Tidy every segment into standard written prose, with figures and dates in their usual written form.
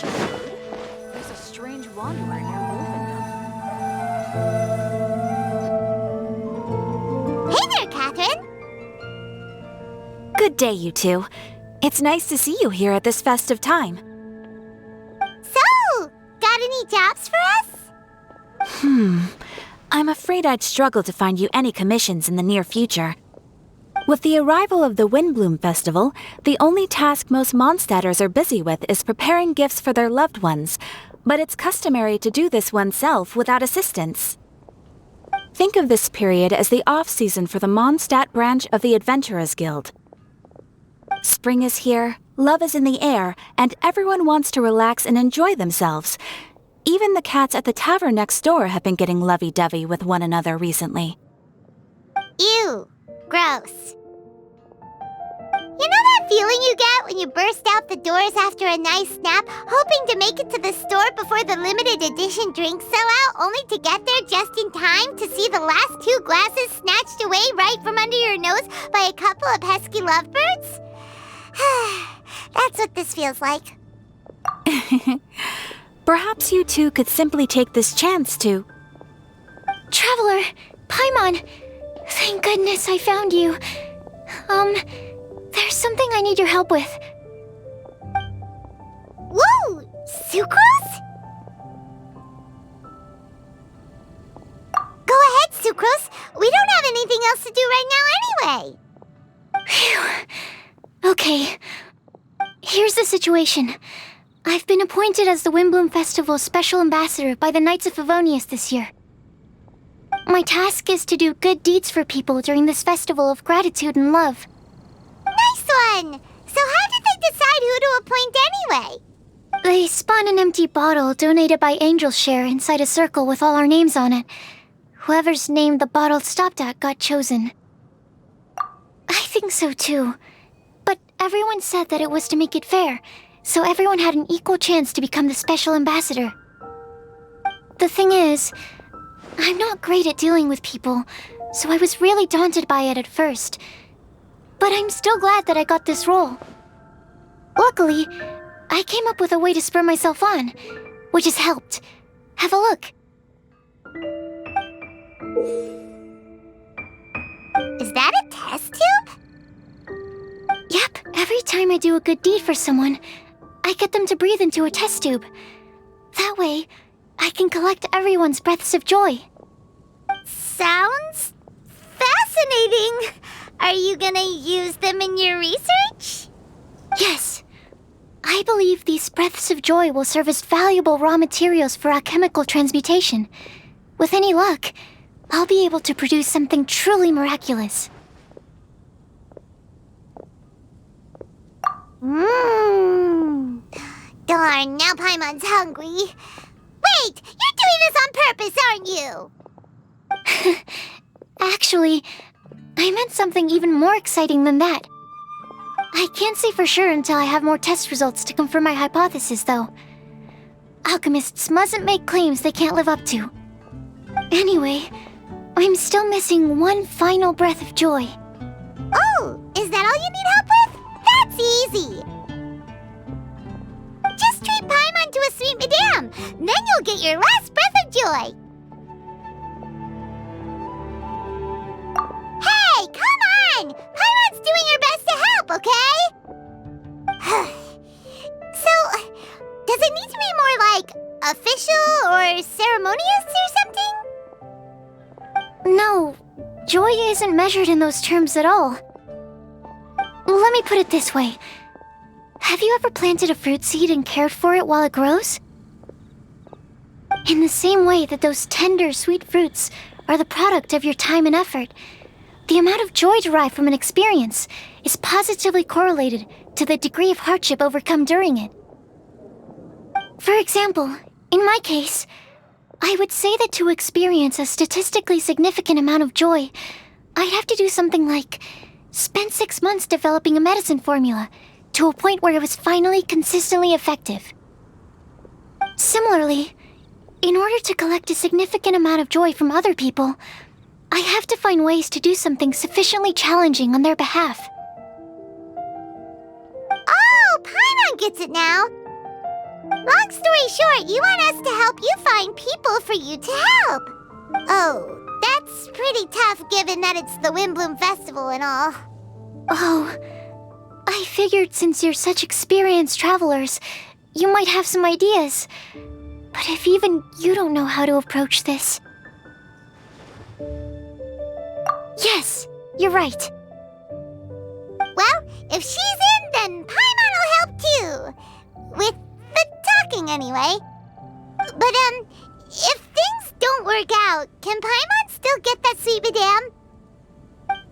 Genshin word. There's a strange wanderer near Wolfendom. Hey there, Catherine! Good day, you two. It's nice to see you here at this festive time. So, got any jobs for us? I'm afraid I'd struggle to find you any commissions in the near future. With the arrival of the Windblume Festival, the only task most Mondstadters are busy with is preparing gifts for their loved ones, but it's customary to do this oneself without assistance. Think of this period as the off-season for the Mondstadt branch of the Adventurers Guild. Spring is here, love is in the air, and everyone wants to relax and enjoy themselves. Even the cats at the tavern next door have been getting lovey-dovey with one another recently. Ew. Gross. You know that feeling you get when you burst out the doors after a nice nap, hoping to make it to the store before the limited edition drinks sell out, only to get there just in time to see the last 2 glasses snatched away right from under your nose by a couple of pesky lovebirds? That's what this feels like. Perhaps you two could simply take this chance to... Traveler! Paimon! Thank goodness I found you. There's something I need your help with. Whoa! Sucrose? Go ahead, Sucrose. We don't have anything else to do right now anyway. Phew. Okay. Here's the situation. I've been appointed as the Windblume Festival's special ambassador by the Knights of Favonius this year. My task is to do good deeds for people during this festival of gratitude and love. Nice one! So how did they decide who to appoint anyway? They spun an empty bottle donated by Angel's Share inside a circle with all our names on it. Whoever's name the bottle stopped at got chosen. I think so too. But everyone said that it was to make it fair, so everyone had an equal chance to become the special ambassador. The thing is, I'm not great at dealing with people, so I was really daunted by it at first. But I'm still glad that I got this role. Luckily, I came up with a way to spur myself on, which has helped. Have a look. Is that a test tube? Yep, every time I do a good deed for someone, I get them to breathe into a test tube. That way, I can collect everyone's breaths of joy. Sounds fascinating. Are you gonna use them in your research? Yes. I believe these breaths of joy will serve as valuable raw materials for alchemical transmutation. With any luck, I'll be able to produce something truly miraculous. Darn, now Paimon's hungry. Wait, you're doing this on purpose, aren't you? Actually, I meant something even more exciting than that. I can't say for sure until I have more test results to confirm my hypothesis, though. Alchemists mustn't make claims they can't live up to. Anyway, I'm still missing one final breath of joy. Oh, is that all you need help with? That's easy. Just treat Paimon to a sweet madame. Then you'll get your last breath of joy. Hey, come on! Paimon's doing her best to help, okay? So, does it need to be more like official or ceremonious or something? No, joy isn't measured in those terms at all. Let me put it this way. Have you ever planted a fruit seed and cared for it while it grows? In the same way that those tender, sweet fruits are the product of your time and effort, the amount of joy derived from an experience is positively correlated to the degree of hardship overcome during it. For example, in my case, I would say that to experience a statistically significant amount of joy, I'd have to do something like spend 6 months developing a medicine formula to a point where it was finally consistently effective. Similarly, in order to collect a significant amount of joy from other people, I have to find ways to do something sufficiently challenging on their behalf. Oh, Paimon gets it now. Long story short, you want us to help you find people for you to help. Oh, that's pretty tough given that it's the Windblume Festival and all. Oh, I figured since you're such experienced travelers, you might have some ideas. But if even you don't know how to approach this... Yes, you're right. Well, if she's in, then Paimon will help too. With the talking, anyway. But, if things don't work out, can Paimon still get that sweet madame?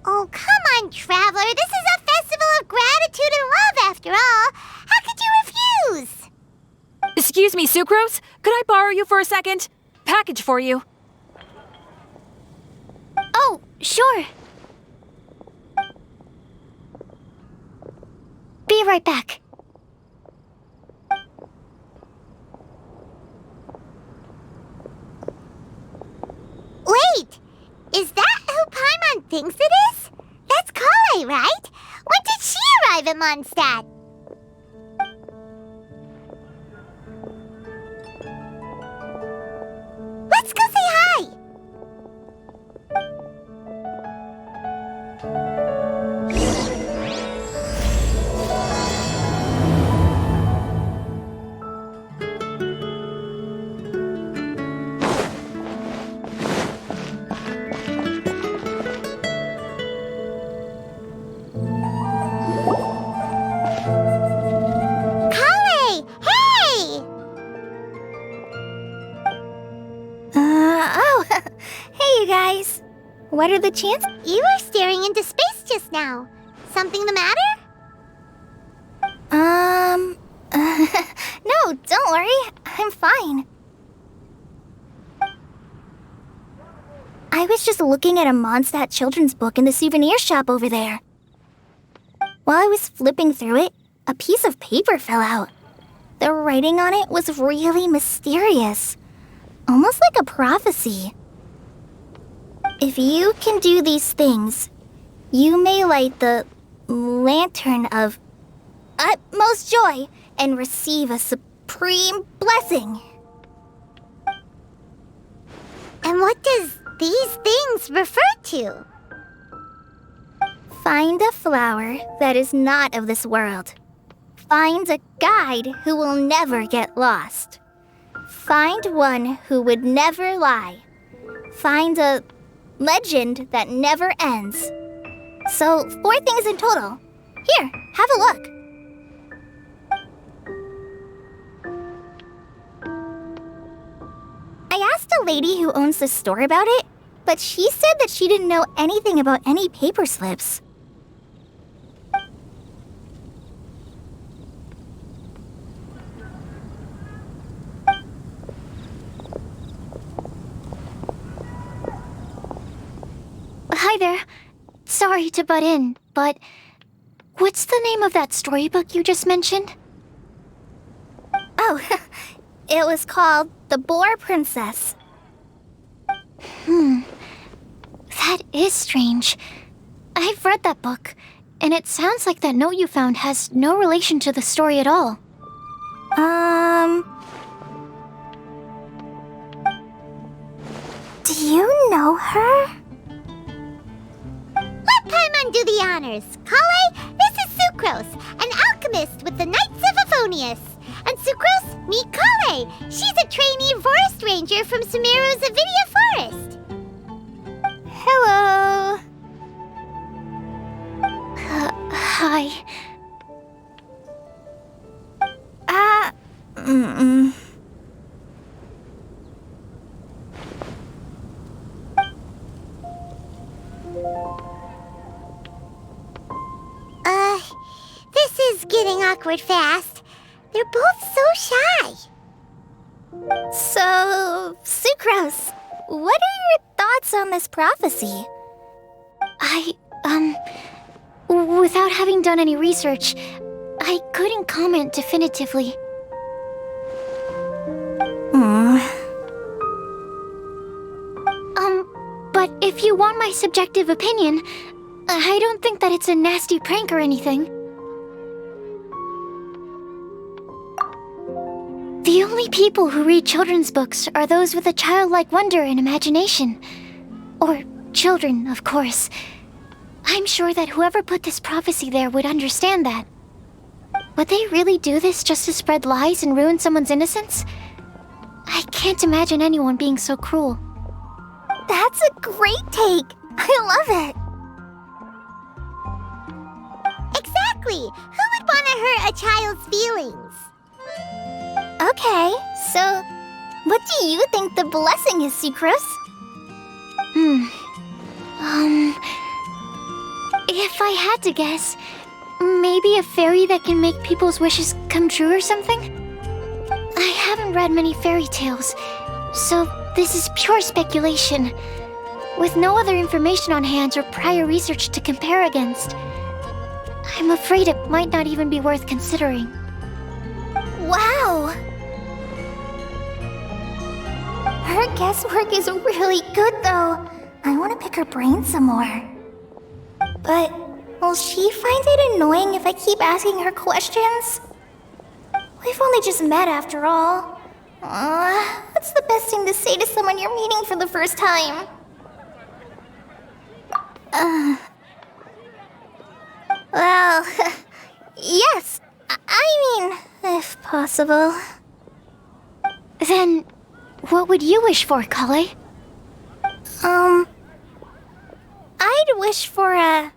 Oh, come on, Traveler. This is a festival of gratitude and love, after all. How could you refuse? Excuse me, Sucrose? Could I borrow you for a second? Package for you. Oh, sure. Be right back. Wait! Is that who Paimon thinks it is? That's Kale, right? When did she arrive at Mondstadt? Let's go say hi! Kale! Hey! Oh, hey you guys. What are the chances? You were staring into space just now. Something the matter? No, don't worry. I'm fine. I was just looking at a Mondstadt children's book in the souvenir shop over there. While I was flipping through it, a piece of paper fell out. The writing on it was really mysterious. Almost like a prophecy. If you can do these things, you may light the lantern of utmost joy and receive a supreme blessing. And what does these things refer to? Find a flower that is not of this world. Find a guide who will never get lost. Find one who would never lie. Find a legend that never ends. So, 4 things in total. Here, have a look. I asked a lady who owns the store about it, but she said that she didn't know anything about any paper slips. Hi there. Sorry to butt in, but what's the name of that storybook you just mentioned? Oh, it was called The Boar Princess. That is strange. I've read that book, and it sounds like that note you found has no relation to the story at all. Do you know her? Let Paimon do the honors. Kale, this is Sucrose, an alchemist with the Knights of Aphonius. And Sucrose, meet Kale. She's a trainee forest ranger from Sumeru's Avidia Forest. Hello. Hi. This is getting awkward fast. They're both so shy. So, Sucrose, what are your thoughts on this prophecy? Without having done any research, I couldn't comment definitively. But if you want my subjective opinion, I don't think that it's a nasty prank or anything. The only people who read children's books are those with a childlike wonder and imagination. Or children, of course. I'm sure that whoever put this prophecy there would understand that. Would they really do this just to spread lies and ruin someone's innocence? I can't imagine anyone being so cruel. That's a great take. I love it. Exactly. Who would want to hurt a child's feelings? Okay, so what do you think the blessing is, Sucrose? If I had to guess, maybe a fairy that can make people's wishes come true or something? I haven't read many fairy tales, so this is pure speculation. With no other information on hand or prior research to compare against, I'm afraid it might not even be worth considering. Wow! Her guesswork is really good, though. I want to pick her brain some more. But will she find it annoying if I keep asking her questions? We've only just met after all. What's the best thing to say to someone you're meeting for the first time? Well, yes. I mean, if possible. Then, what would you wish for, Kale? I'd wish for a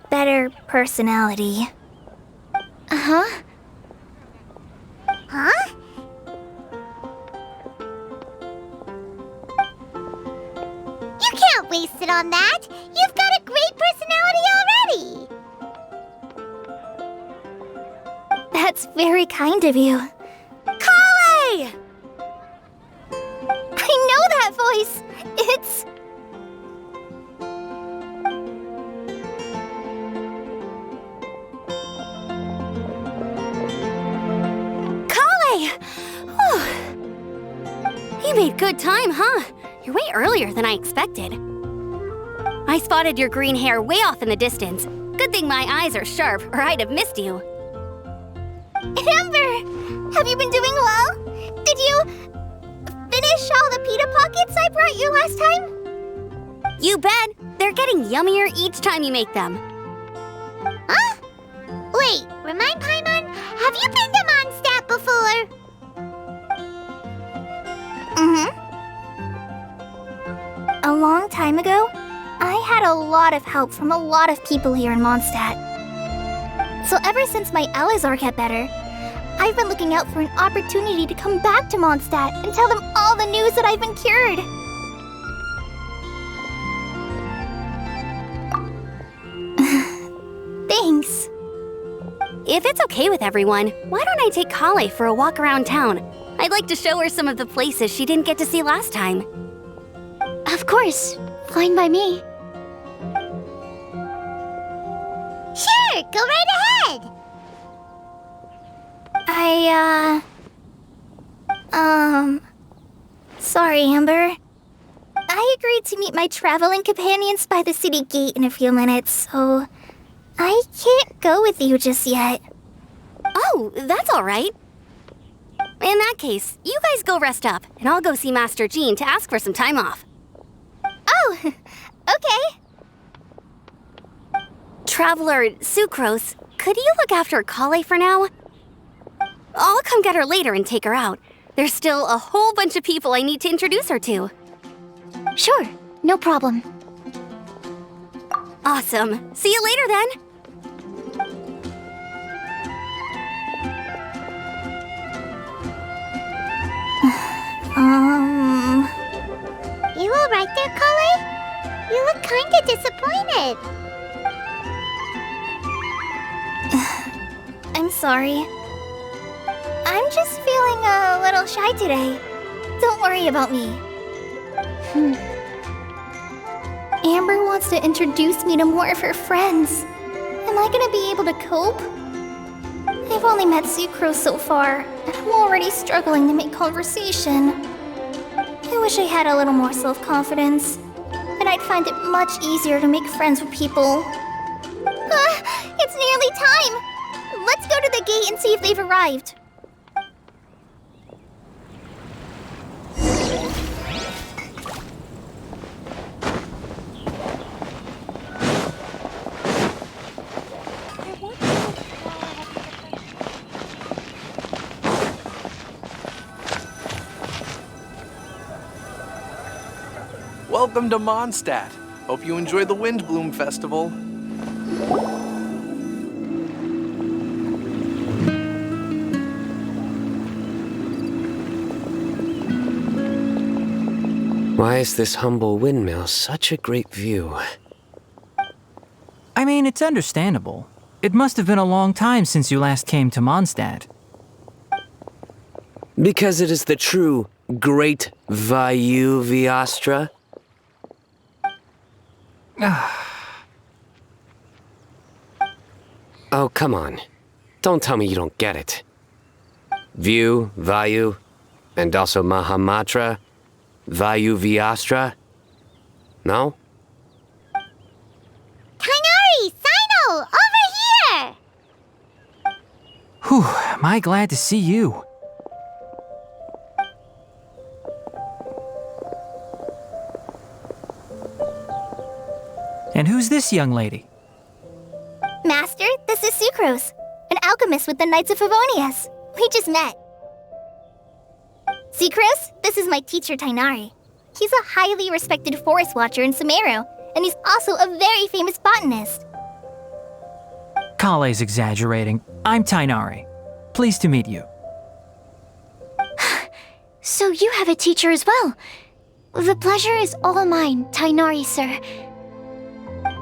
better personality. Uh-huh. Huh? You can't waste it on that! You've got a great personality already! That's very kind of you. Kale! I know that voice! It's... You made good time, huh? You're way earlier than I expected. I spotted your green hair way off in the distance. Good thing my eyes are sharp, or I'd have missed you. Amber! Have you been doing well? Did you finish all the pita pockets I brought you last time? You bet! They're getting yummier each time you make them. Huh? Wait, remind Paimon, have you been to Mondstadt before? A long time ago, I had a lot of help from a lot of people here in Mondstadt. So ever since my Elizar got better, I've been looking out for an opportunity to come back to Mondstadt and tell them all the news that I've been cured. Thanks. If it's okay with everyone, why don't I take Kale for a walk around town? I'd like to show her some of the places she didn't get to see last time. Of course. Fine by me. Sure, go right ahead. Sorry, Amber. I agreed to meet my traveling companions by the city gate in a few minutes, so I can't go with you just yet. Oh, that's all right. In that case, you guys go rest up, and I'll go see Master Jean to ask for some time off. Oh, okay. Traveler Sucrose, could you look after Kale for now? I'll come get her later and take her out. There's still a whole bunch of people I need to introduce her to. Sure, no problem. Awesome. See you later then. You all right there, Kale? You look kinda disappointed. I'm sorry. I'm just feeling a little shy today. Don't worry about me. Amber wants to introduce me to more of her friends. Am I gonna be able to cope? I've only met Sucrose so far, and I'm already struggling to make conversation. I wish I had a little more self-confidence. Then I'd find it much easier to make friends with people. It's nearly time! Let's go to the gate and see if they've arrived. Welcome to Mondstadt. Hope you enjoy the Windblume Festival. Why is this humble windmill such a great view? I mean, it's understandable. It must have been a long time since you last came to Mondstadt. Because it is the true Great Vayu Viastra? Oh, come on. Don't tell me you don't get it. View, Vayu, and also Mahamatra, Vayu Viastra? No? Kainari! Sino! Over here! Whew, am I glad to see you. And who's this young lady? Master, this is Sucrose, an alchemist with the Knights of Favonius. We just met. Sucrose, this is my teacher Tainari. He's a highly respected forest watcher in Sumeru, and he's also a very famous botanist. Kale's exaggerating. I'm Tainari. Pleased to meet you. So you have a teacher as well. The pleasure is all mine, Tainari, sir.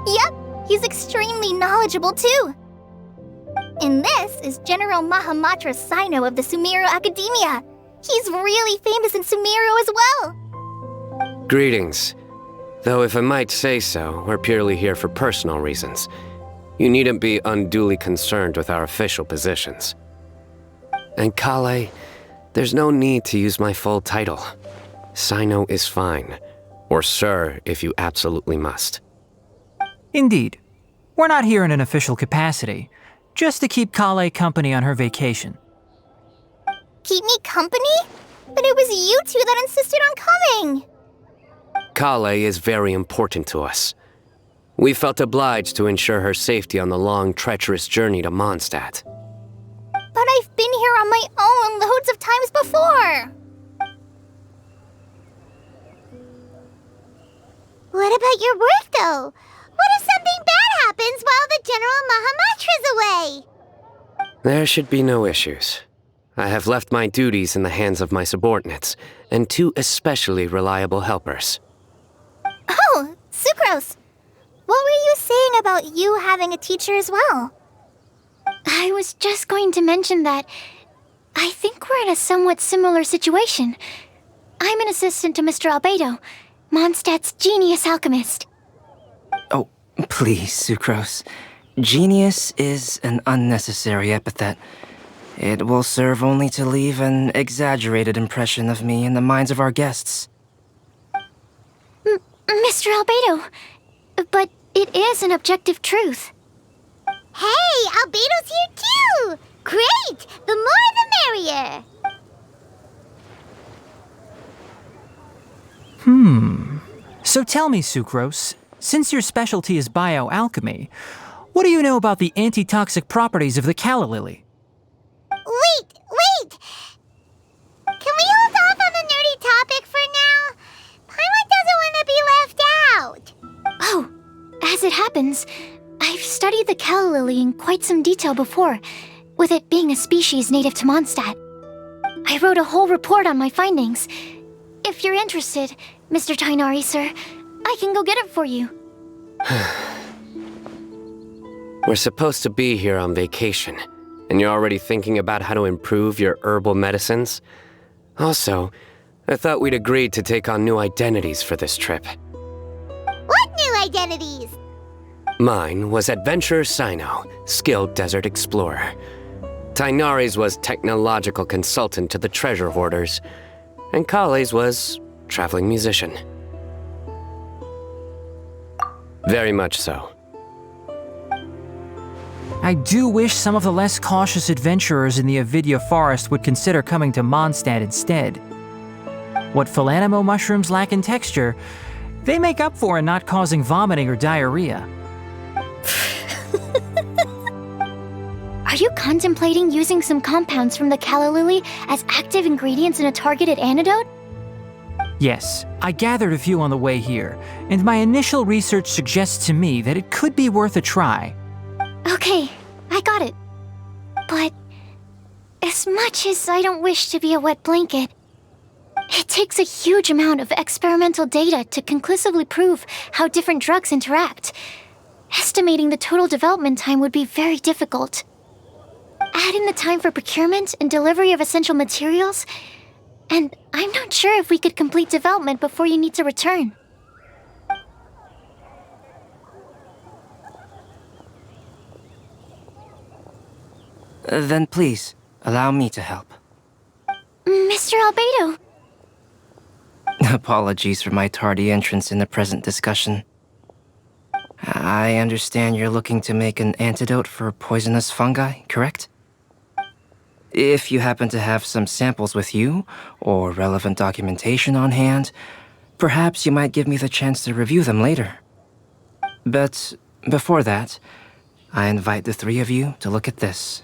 Yep, he's extremely knowledgeable too. And this is General Mahamatra Sino of the Sumeru Academia. He's really famous in Sumeru as well. Greetings. Though if I might say so, we're purely here for personal reasons. You needn't be unduly concerned with our official positions. And Kale, there's no need to use my full title. Sino is fine. Or sir, if you absolutely must. Indeed. We're not here in an official capacity, just to keep Kale company on her vacation. Keep me company? But it was you two that insisted on coming. Kale is very important to us. We felt obliged to ensure her safety on the long, treacherous journey to Mondstadt. But I've been here on my own loads of times before. What about your work, though? What if something bad happens while the General Mahamatra's away? There should be no issues. I have left my duties in the hands of my subordinates, and two especially reliable helpers. Oh, Sucrose. What were you saying about you having a teacher as well? I was just going to mention that I think we're in a somewhat similar situation. I'm an assistant to Mr. Albedo, Mondstadt's genius alchemist. Oh, please, Sucrose. Genius is an unnecessary epithet. It will serve only to leave an exaggerated impression of me in the minds of our guests. Mr. Albedo, but it is an objective truth. Hey, Albedo's here too! Great! The more the merrier! So tell me, Sucrose, since your specialty is bioalchemy, what do you know about the antitoxic properties of the calla lily? Wait! Can we hold off on the nerdy topic for now? Paimon doesn't want to be left out. Oh, as it happens, I've studied the calla lily in quite some detail before, with it being a species native to Mondstadt. I wrote a whole report on my findings. If you're interested, Mr. Tainari, sir, I can go get it for you. We're supposed to be here on vacation, and you're already thinking about how to improve your herbal medicines? Also, I thought we'd agreed to take on new identities for this trip. What new identities? Mine was Adventurer Sino, skilled desert explorer. Tainari's was technological consultant to the treasure hoarders, and Kale's was traveling musician. I do wish some of the less cautious adventurers in the Avidya forest would consider coming to Mondstadt instead. What Philanimo mushrooms lack in texture, they make up for in not causing vomiting or diarrhea. Are you contemplating using some compounds from the calla lily as active ingredients in a targeted antidote? Yes, I gathered a few on the way here, and my initial research suggests to me that it could be worth a try. Okay, I got it. But as much as I don't wish to be a wet blanket, it takes a huge amount of experimental data to conclusively prove how different drugs interact. Estimating the total development time would be very difficult. Add in the time for procurement and delivery of essential materials, and I'm not sure if we could complete development before you need to return. Then please, allow me to help. Mr. Albedo. Apologies for my tardy entrance in the present discussion. I understand you're looking to make an antidote for poisonous fungi, correct? If you happen to have some samples with you, or relevant documentation on hand, perhaps you might give me the chance to review them later. But before that, I invite the three of you to look at this.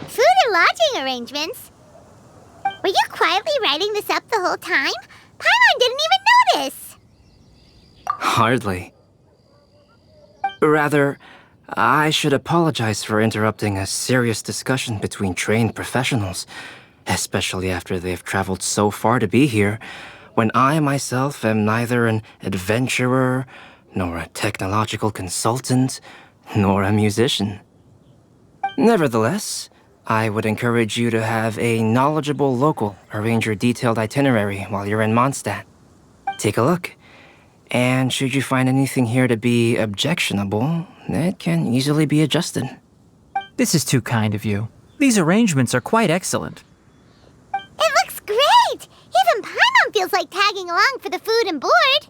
Food and lodging arrangements? Were you quietly writing this up the whole time? Paimon didn't even notice! Hardly. Rather, I should apologize for interrupting a serious discussion between trained professionals, especially after they've traveled so far to be here, when I myself am neither an adventurer, nor a technological consultant, nor a musician. Nevertheless, I would encourage you to have a knowledgeable local arrange your detailed itinerary while you're in Mondstadt. Take a look, and should you find anything here to be objectionable, it can easily be adjusted. This is too kind of you. These arrangements are quite excellent. It looks great! Even Paimon feels like tagging along for the food and board.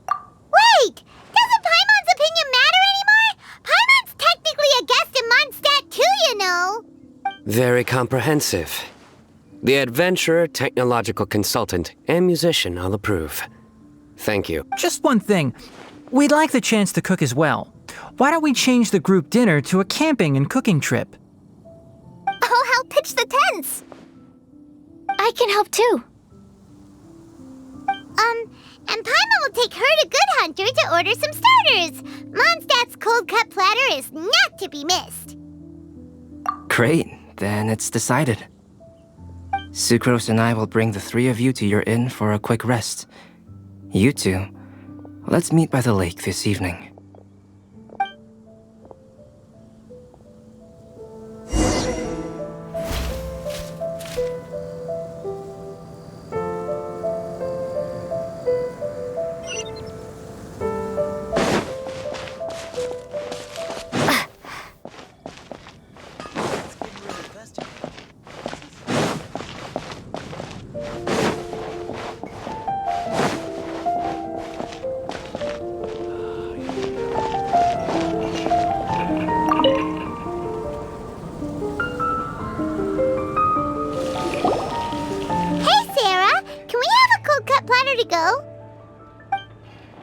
Wait! Doesn't Paimon's opinion matter anymore? Paimon's technically a guest in Mondstadt too, you know! Very comprehensive. The adventurer, technological consultant, and musician all approve. Thank you. Just one thing. We'd like the chance to cook as well. Why don't we change the group dinner to a camping and cooking trip? I'll help pitch the tents! I can help too. And Paimon will take her to Good Hunter to order some starters. Mondstadt's cold-cut platter is not to be missed. Great, then it's decided. Sucrose and I will bring the three of you to your inn for a quick rest. You two, let's meet by the lake this evening.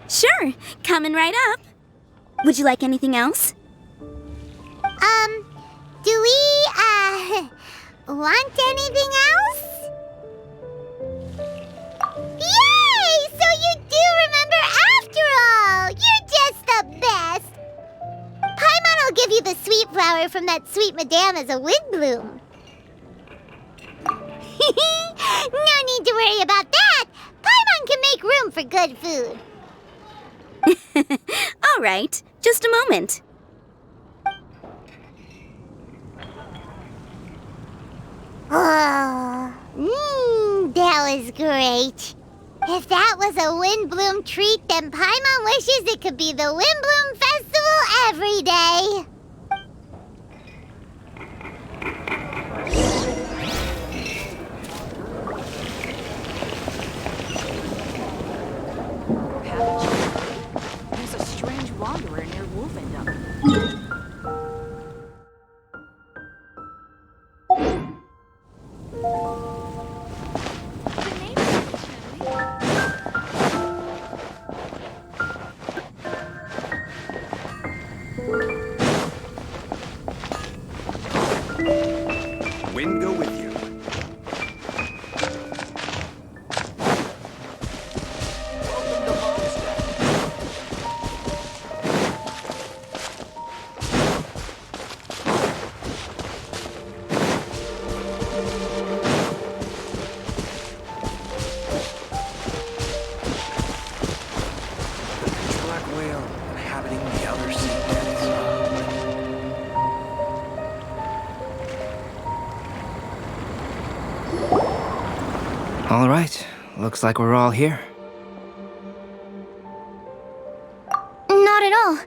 Sure, coming right up. Would you like anything else? Do we, want anything else? Yay! So you do remember after all! You're just the best! Paimon will give you the sweet flower from that sweet madame as a Windblume. No need to worry about that! Paimon can make room for good food. All right, just a moment. is great. If that was a Windblume treat, then Paimon wishes it could be the Windblume Festival every day. There's a strange wanderer near Wolfendom. Wind go with you. Welcome to Mondstadt. The pitch black whale inhabiting the outer sea depths. All right, looks like we're all here. Not at all.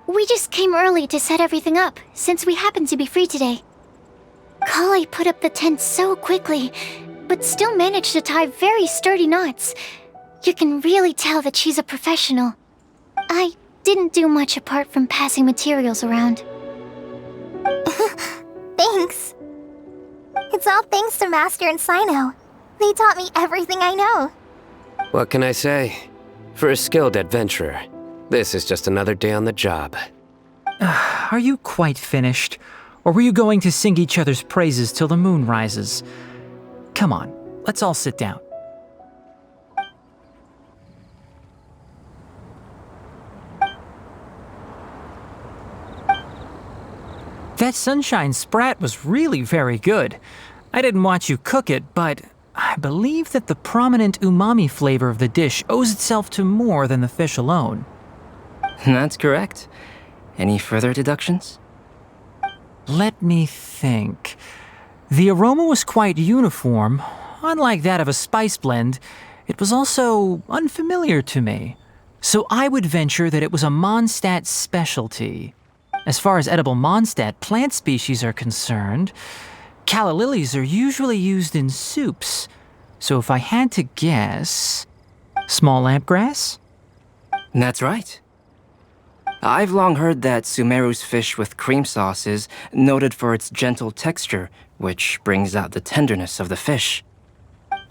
We just came early to set everything up, since we happen to be free today. Kale put up the tent so quickly, but still managed to tie very sturdy knots. You can really tell that she's a professional. I didn't do much apart from passing materials around. Thanks. It's all thanks to Master and Sino. They taught me everything I know. What can I say? For a skilled adventurer, this is just another day on the job. Are you quite finished? Or were you going to sing each other's praises till the moon rises? Come on, let's all sit down. That sunshine sprat was really very good. I didn't watch you cook it, but I believe that the prominent umami flavor of the dish owes itself to more than the fish alone. That's correct. Any further deductions? Let me think. The aroma was quite uniform. Unlike that of a spice blend, it was also unfamiliar to me. So I would venture that it was a Mondstadt specialty. As far as edible Mondstadt plant species are concerned, calla lilies are usually used in soups. So if I had to guess, small lampgrass? That's right. I've long heard that Sumeru's fish with cream sauce is noted for its gentle texture, which brings out the tenderness of the fish.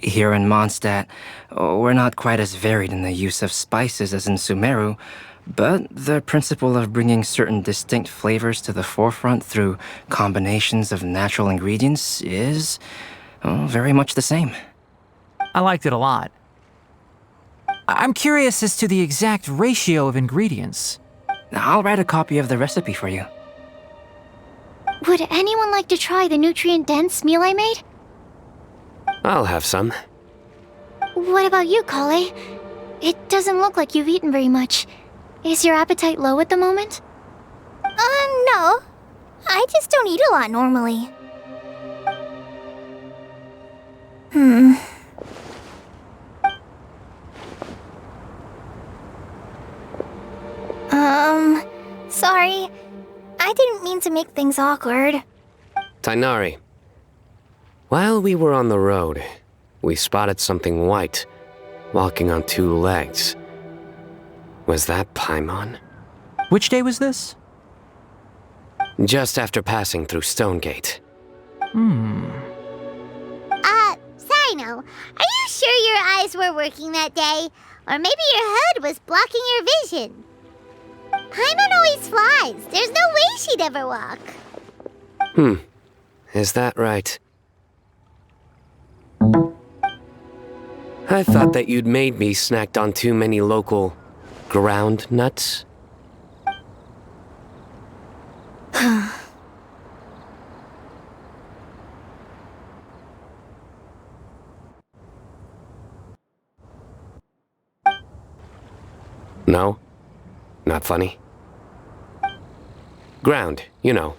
Here in Mondstadt, we're not quite as varied in the use of spices as in Sumeru, but the principle of bringing certain distinct flavors to the forefront through combinations of natural ingredients is very much the same. I liked it a lot. I'm curious as to the exact ratio of ingredients. I'll write a copy of the recipe for you. Would anyone like to try the nutrient-dense meal I made? I'll have some. What about you, Kale? It doesn't look like you've eaten very much. Is your appetite low at the moment? No. I just don't eat a lot normally. Sorry. I didn't mean to make things awkward. Tainari. While we were on the road, we spotted something white, walking on two legs. Was that Paimon? Which day was this? Just after passing through Stonegate. Sino, are you sure your eyes were working that day? Or maybe your hood was blocking your vision? Paimon always flies. There's no way she'd ever walk. Is that right? I thought that you'd made me snacked on too many local ground nuts. No? Not funny? Ground, you know.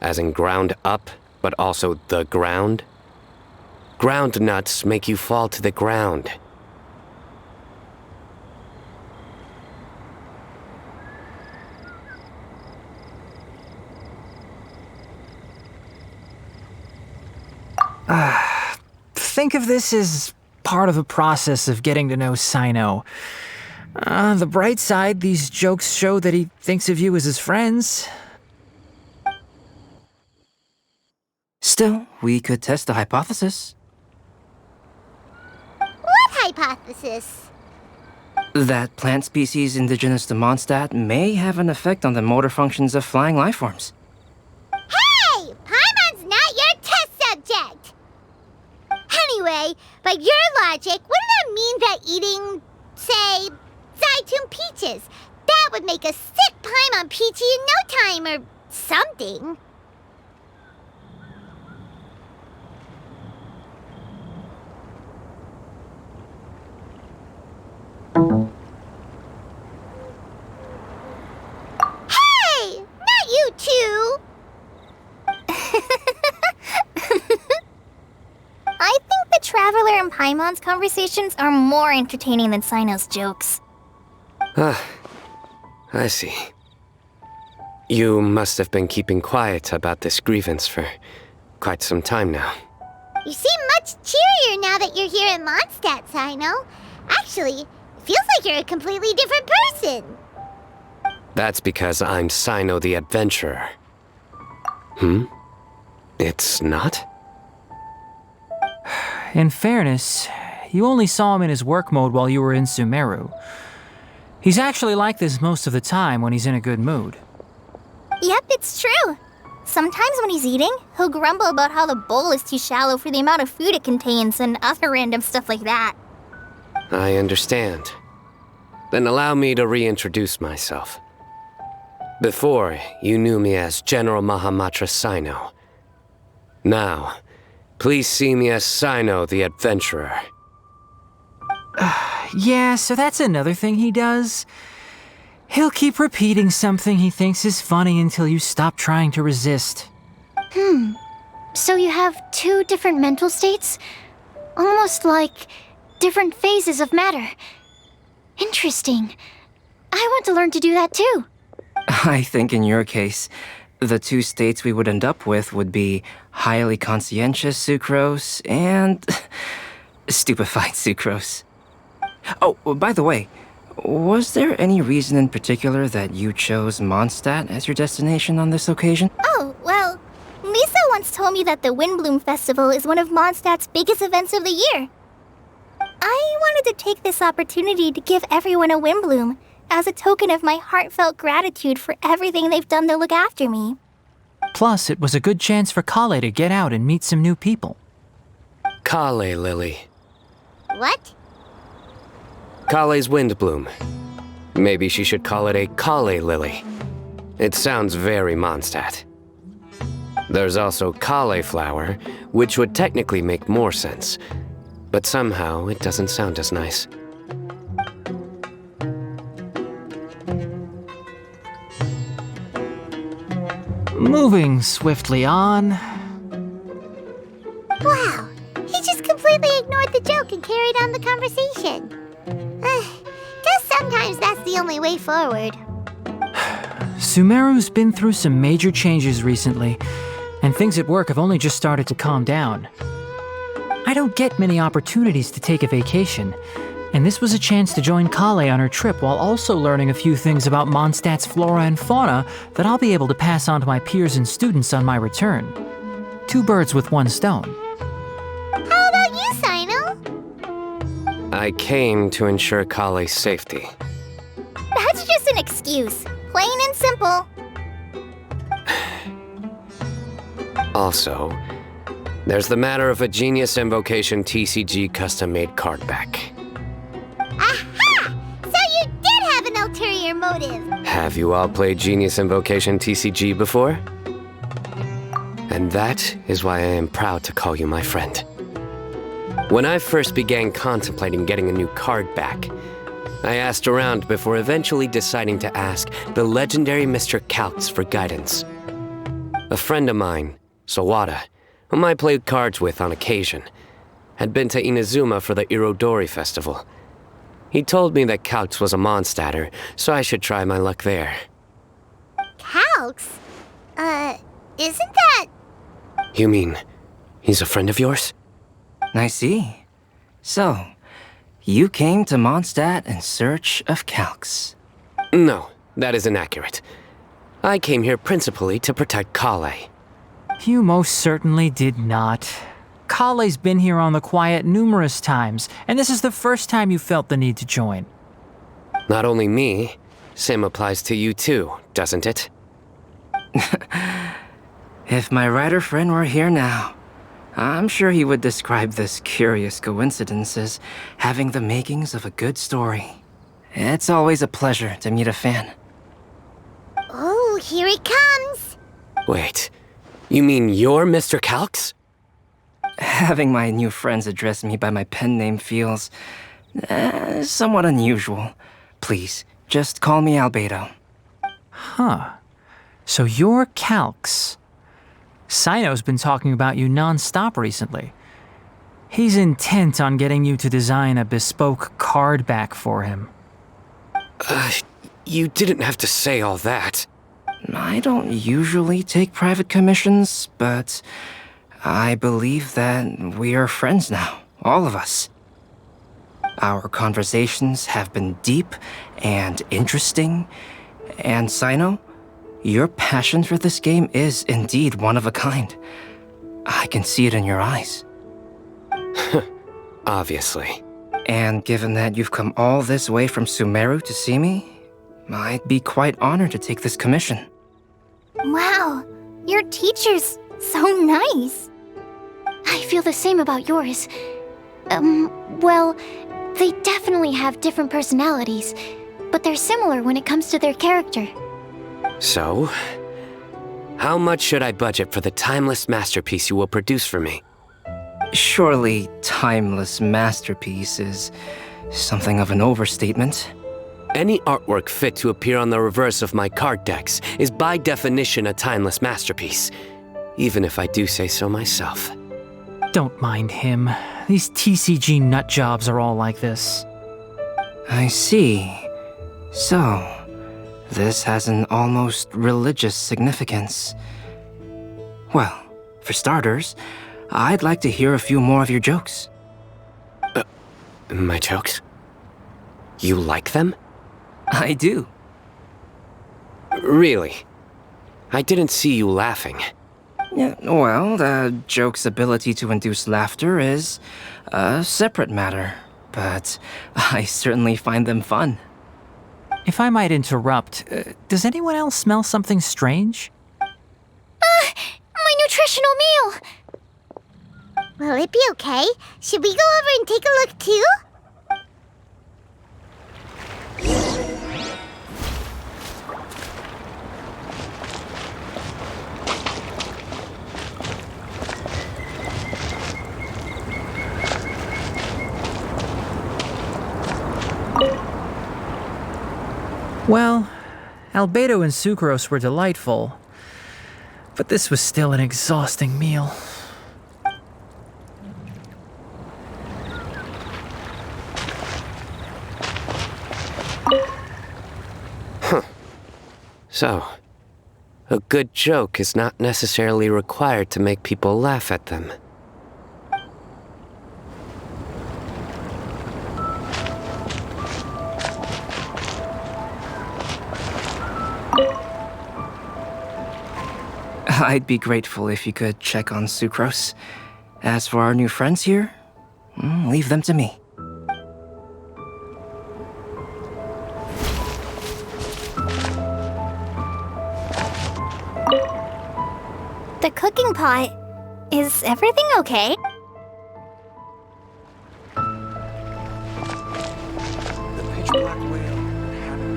As in ground up, but also the ground. Ground nuts make you fall to the ground. Think of this as part of the process of getting to know Sino. On the bright side, these jokes show that he thinks of you as his friends. Still, we could test the hypothesis. What hypothesis? That plant species indigenous to Mondstadt may have an effect on the motor functions of flying lifeforms. Hey! Paimon's not your test subject! Anyway, by your logic, wouldn't that mean that eating, say, Zaitun peaches, that would make a sick Paimon peachy in no time, or something? Hey! Not you two! I think the Traveler and Paimon's conversations are more entertaining than Sino's jokes. I see. You must have been keeping quiet about this grievance for quite some time now. You seem much cheerier now that you're here in Mondstadt, Sino. Actually, it feels like you're a completely different person. That's because I'm Sino the Adventurer. It's not? In fairness, you only saw him in his work mode while you were in Sumeru. He's actually like this most of the time when he's in a good mood. Yep, it's true. Sometimes when he's eating, he'll grumble about how the bowl is too shallow for the amount of food it contains and other random stuff like that. I understand. Then allow me to reintroduce myself. Before, you knew me as General Mahamatra Sino. Now, please see me as Sino the Adventurer. Yeah, so that's another thing he does. He'll keep repeating something he thinks is funny until you stop trying to resist. So you have two different mental states? Almost like different phases of matter. Interesting. I want to learn to do that too. I think in your case, the two states we would end up with would be highly conscientious sucrose and stupefied sucrose. Oh, by the way, was there any reason in particular that you chose Mondstadt as your destination on this occasion? Oh, well, Lisa once told me that the Windblume Festival is one of Mondstadt's biggest events of the year. I wanted to take this opportunity to give everyone a Windblume as a token of my heartfelt gratitude for everything they've done to look after me. Plus, it was a good chance for Kale to get out and meet some new people. Kale Lily. What? Kale's Windblume. Maybe she should call it a Kale Lily. It sounds very Mondstadt. There's also Kale Flower, which would technically make more sense, but somehow it doesn't sound as nice. Moving swiftly on. Wow, he just completely ignored the joke and carried on the conversation. Guess sometimes that's the only way forward. Sumeru's been through some major changes recently, and things at work have only just started to calm down. I don't get many opportunities to take a vacation, and this was a chance to join Kale on her trip while also learning a few things about Mondstadt's flora and fauna that I'll be able to pass on to my peers and students on my return. Two birds with one stone. How about you, Sino? I came to ensure Kale's safety. That's just an excuse. Plain and simple. Also, there's the matter of a Genius Invocation TCG custom-made card back. Aha! So you did have an ulterior motive. Have you all played Genius Invocation TCG before? And that is why I am proud to call you my friend. When I first began contemplating getting a new card back, I asked around before eventually deciding to ask the legendary Mr. Calx for guidance. A friend of mine, Sawada, whom I played cards with on occasion, had been to Inazuma for the Irodori festival. He told me that Calx was a Mondstadter, so I should try my luck there. Calx? Isn't that... You mean, he's a friend of yours? I see. So, you came to Mondstadt in search of Calx. No, that is inaccurate. I came here principally to protect Kale. You most certainly did not. Kale's been here on the quiet numerous times, and this is the first time you felt the need to join. Not only me, same applies to you too, doesn't it? If my writer friend were here now, I'm sure he would describe this curious coincidence as having the makings of a good story. It's always a pleasure to meet a fan. Oh, here he comes! Wait, you mean you're Mr. Calx? Having my new friends address me by my pen name feels... somewhat unusual. Please, just call me Albedo. Huh. So you're Calx. Sino's been talking about you non-stop recently. He's intent on getting you to design a bespoke card back for him. You didn't have to say all that. I don't usually take private commissions, but I believe that we are friends now, all of us. Our conversations have been deep and interesting, and Sino, your passion for this game is indeed one of a kind. I can see it in your eyes. Obviously. And given that you've come all this way from Sumeru to see me, I'd be quite honored to take this commission. Wow, your teacher's so nice. I feel the same about yours. Well, they definitely have different personalities, but they're similar when it comes to their character. So, how much should I budget for the timeless masterpiece you will produce for me? Surely, timeless masterpiece is something of an overstatement. Any artwork fit to appear on the reverse of my card decks is by definition a timeless masterpiece, even if I do say so myself. Don't mind him. These TCG nutjobs are all like this. I see. So, this has an almost religious significance. Well, for starters, I'd like to hear a few more of your jokes. My jokes? You like them? I do. Really? I didn't see you laughing. Yeah, well, the joke's ability to induce laughter is a separate matter, but I certainly find them fun. If I might interrupt, does anyone else smell something strange? My nutritional meal! Will it be okay? Should we go over and take a look too? Well, Albedo and Sucrose were delightful, but this was still an exhausting meal. So, a good joke is not necessarily required to make people laugh at them. I'd be grateful if you could check on Sucrose. As for our new friends here, leave them to me. The cooking pot. Is everything okay? The pitch black whale inhabited.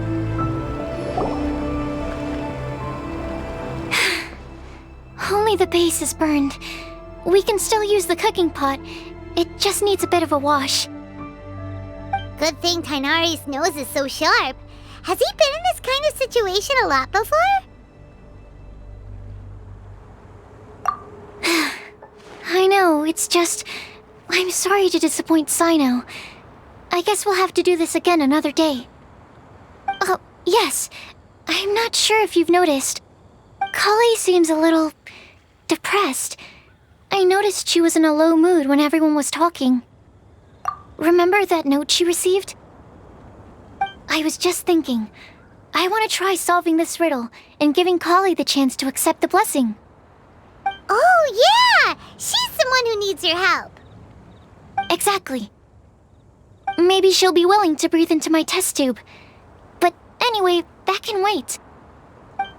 Only the base is burned. We can still use the cooking pot. It just needs a bit of a wash. Good thing Tainari's nose is so sharp. Has he been in this kind of situation a lot before? I know, it's just... I'm sorry to disappoint Sino. I guess we'll have to do this again another day. Oh, yes. I'm not sure if you've noticed. Kali seems a little depressed. I noticed she was in a low mood when everyone was talking. Remember that note she received? I was just thinking, I want to try solving this riddle and giving Kali the chance to accept the blessing. Oh, yeah! She's someone who needs your help. Exactly. Maybe she'll be willing to breathe into my test tube. But anyway, that can wait.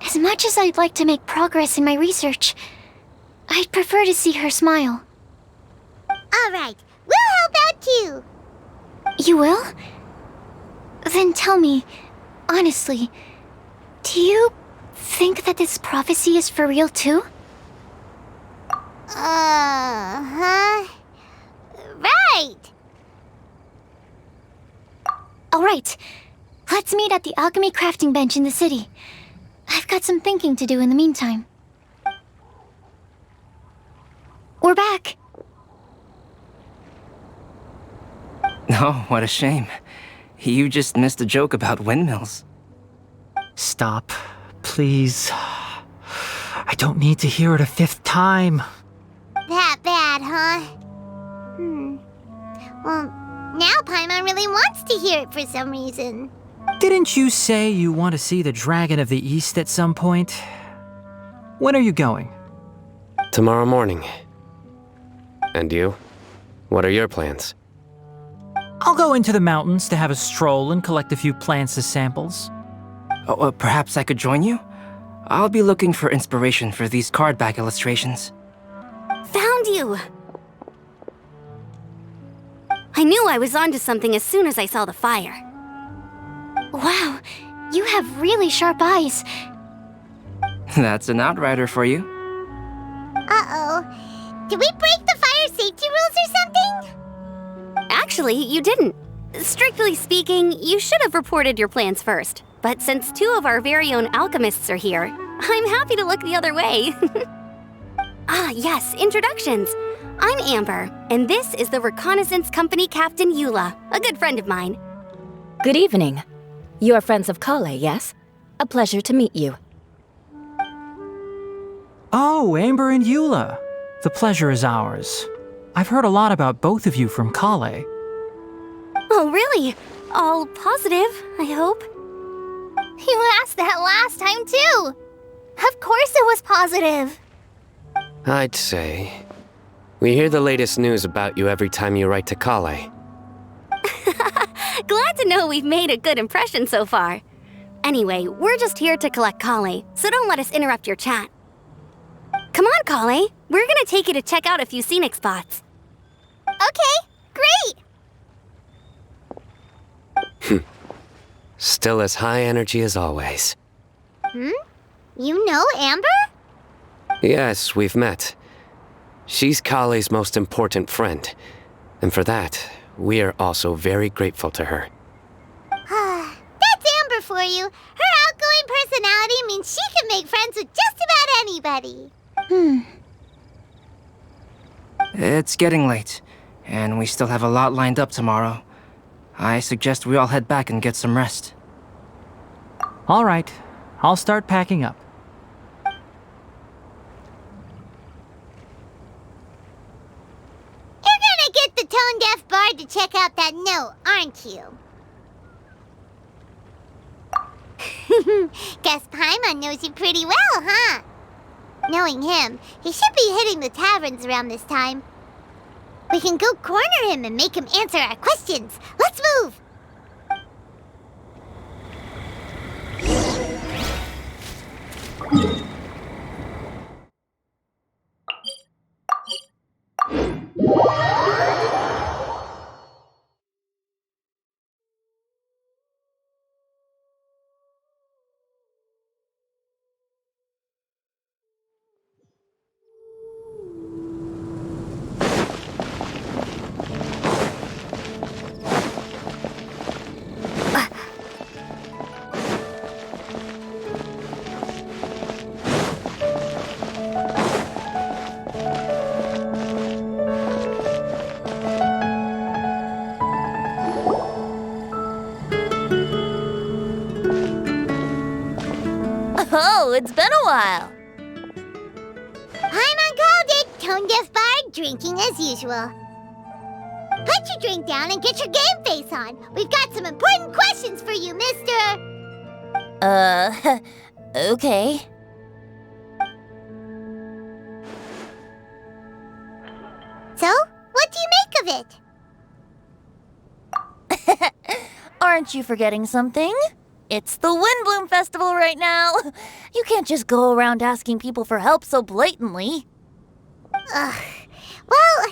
As much as I'd like to make progress in my research, I'd prefer to see her smile. All right, we'll help out too. You will? Then tell me, honestly, do you think that this prophecy is for real too? Huh? Right! Alright, let's meet at the alchemy crafting bench in the city. I've got some thinking to do in the meantime. We're back. Oh, what a shame. You just missed a joke about windmills. Stop, please. I don't need to hear it a fifth time. That bad, huh? Well, now Paimon really wants to hear it for some reason. Didn't you say you want to see the Dragon of the East at some point? When are you going? Tomorrow morning. And you? What are your plans? I'll go into the mountains to have a stroll and collect a few plants as samples. Oh, perhaps I could join you? I'll be looking for inspiration for these card back illustrations. Found you! I knew I was onto something as soon as I saw the fire. Wow, you have really sharp eyes. That's an outrider for you. Uh-oh. Did we break the fire safety rules or something? Actually, you didn't. Strictly speaking, you should have reported your plans first. But since two of our very own alchemists are here, I'm happy to look the other way. Ah, yes, introductions. I'm Amber, and this is the Reconnaissance Company Captain Eula, a good friend of mine. Good evening. You are friends of Kale, yes? A pleasure to meet you. Oh, Amber and Eula. The pleasure is ours. I've heard a lot about both of you from Kale. Oh, really? All positive, I hope. You asked that last time, too. Of course it was positive. I'd say. We hear the latest news about you every time you write to Kale. Glad to know we've made a good impression so far. Anyway, we're just here to collect Kale, so don't let us interrupt your chat. Come on, Kale. We're gonna take you to check out a few scenic spots. Okay, great. Still as high energy as always. You know Amber? Yes, we've met. She's Kale's most important friend. And for that, we are also very grateful to her. That's Amber for you. Her outgoing personality means she can make friends with just about anybody. It's getting late, and we still have a lot lined up tomorrow. I suggest we all head back and get some rest. All right, I'll start packing up. You're gonna get the tone-deaf bard to check out that note, aren't you? Guess Paimon knows you pretty well, huh? Knowing him, he should be hitting the taverns around this time. We can go corner him and make him answer our questions. Let's move! So, it's been a while. Paimon called it, tone deaf bard, drinking as usual. Put your drink down and get your game face on. We've got some important questions for you, mister. Okay. So, what do you make of it? Aren't you forgetting something? It's the Windblume Festival right now. You can't just go around asking people for help so blatantly. Well,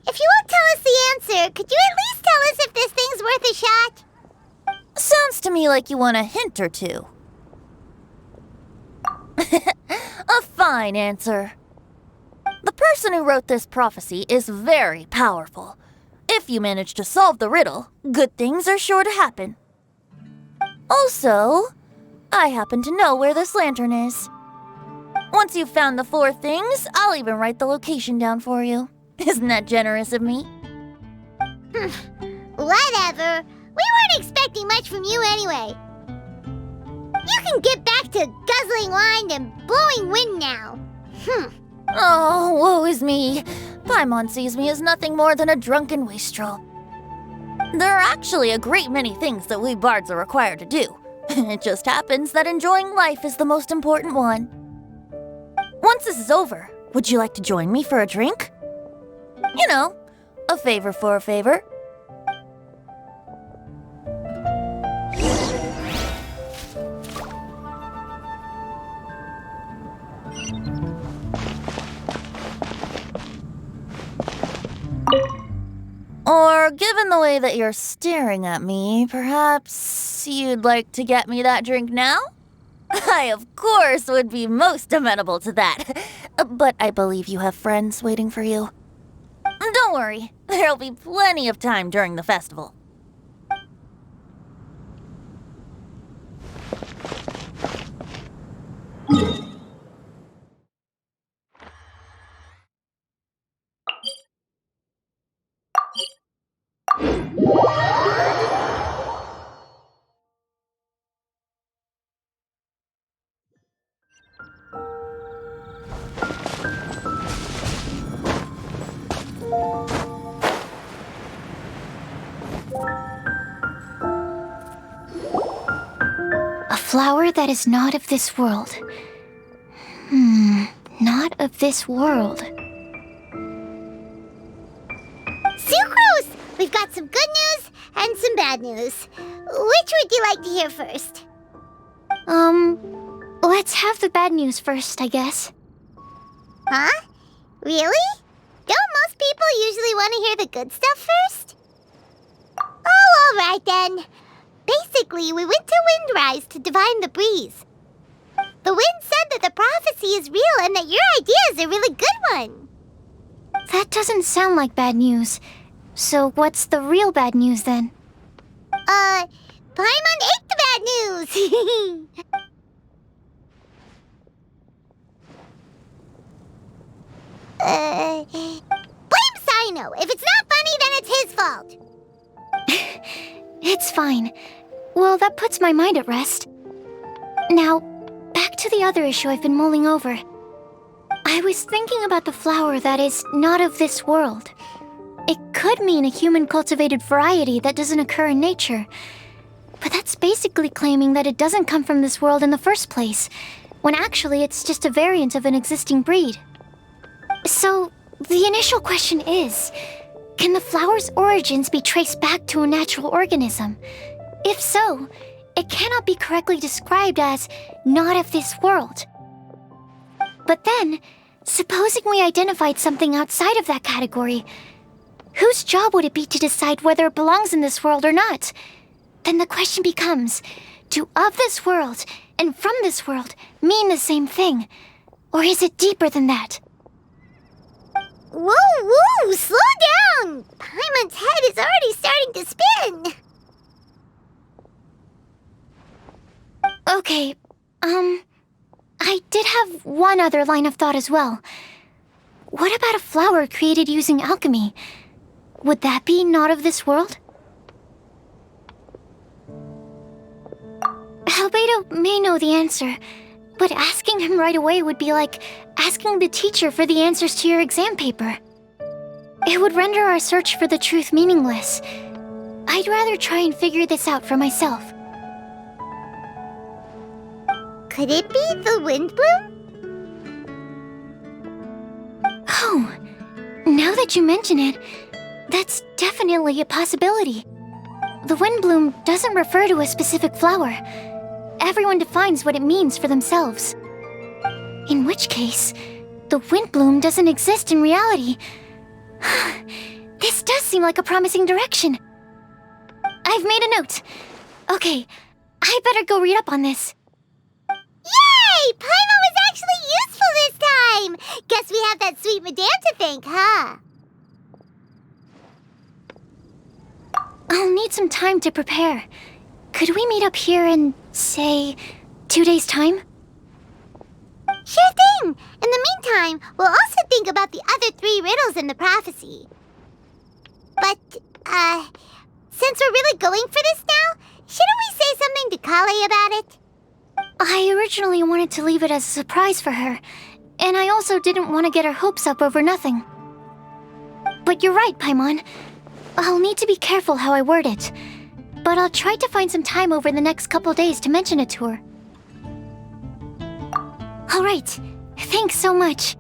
if you won't tell us the answer, could you at least tell us if this thing's worth a shot? Sounds to me like you want a hint or two. A fine answer. The person who wrote this prophecy is very powerful. If you manage to solve the riddle, good things are sure to happen. Also, I happen to know where this lantern is. Once you've found the 4 things, I'll even write the location down for you. Isn't that generous of me? Whatever. We weren't expecting much from you anyway. You can get back to guzzling wine and blowing wind now. Oh, woe is me. Paimon sees me as nothing more than a drunken wastrel. There are actually a great many things that we bards are required to do. It just happens that enjoying life is the most important one. Once this is over, would you like to join me for a drink? You know, a favor for a favor. Or, given the way that you're staring at me, perhaps you'd like to get me that drink now? I, of course, would be most amenable to that. But I believe you have friends waiting for you. Don't worry, there'll be plenty of time during the festival. A flower that is not of this world. Not of this world. Sucrose! We've got some good news and some bad news. Which would you like to hear first? Let's have the bad news first, I guess. Huh? Really? Don't most people usually want to hear the good stuff first? Oh, all right then. Basically, we went to Windrise to divine the breeze. The wind said that the prophecy is real and that your idea is a really good one. That doesn't sound like bad news. So what's the real bad news then? Paimon ate the bad news! Blame Sino. If it's not funny, then it's his fault. It's fine. Well, that puts my mind at rest. Now, back to the other issue I've been mulling over. I was thinking about the flower that is not of this world. It could mean a human-cultivated variety that doesn't occur in nature. But that's basically claiming that it doesn't come from this world in the first place, when actually it's just a variant of an existing breed. So, the initial question is, can the flower's origins be traced back to a natural organism? If so, it cannot be correctly described as not of this world. But then, supposing we identified something outside of that category, whose job would it be to decide whether it belongs in this world or not? Then the question becomes, do of this world and from this world mean the same thing? Or is it deeper than that? Whoa, slow down! Paimon's head is already starting to spin. Okay, I did have one other line of thought as well. What about a flower created using alchemy? Would that be not of this world? Albedo may know the answer, But asking him right away would be like asking the teacher for the answers to your exam paper. It would render our search for the truth meaningless. I'd rather try and figure this out for myself. Could it be the Windblume? Oh, now that you mention it, that's definitely a possibility. The Windblume doesn't refer to a specific flower. Everyone defines what it means for themselves. In which case, the Windblume doesn't exist in reality. This does seem like a promising direction. I've made a note. Okay, I better go read up on this. Yay! Paimon was actually useful this time! Guess we have that sweet madame to thank, huh? I'll need some time to prepare. Could we meet up here in, say, 2 days' time? Sure thing! In the meantime, we'll also think about the other 3 riddles in the prophecy. But, since we're really going for this now, shouldn't we say something to Kale about it? I originally wanted to leave it as a surprise for her, and I also didn't want to get her hopes up over nothing. But you're right, Paimon. I'll need to be careful how I word it, but I'll try to find some time over the next couple days to mention it to her. All right, thanks so much.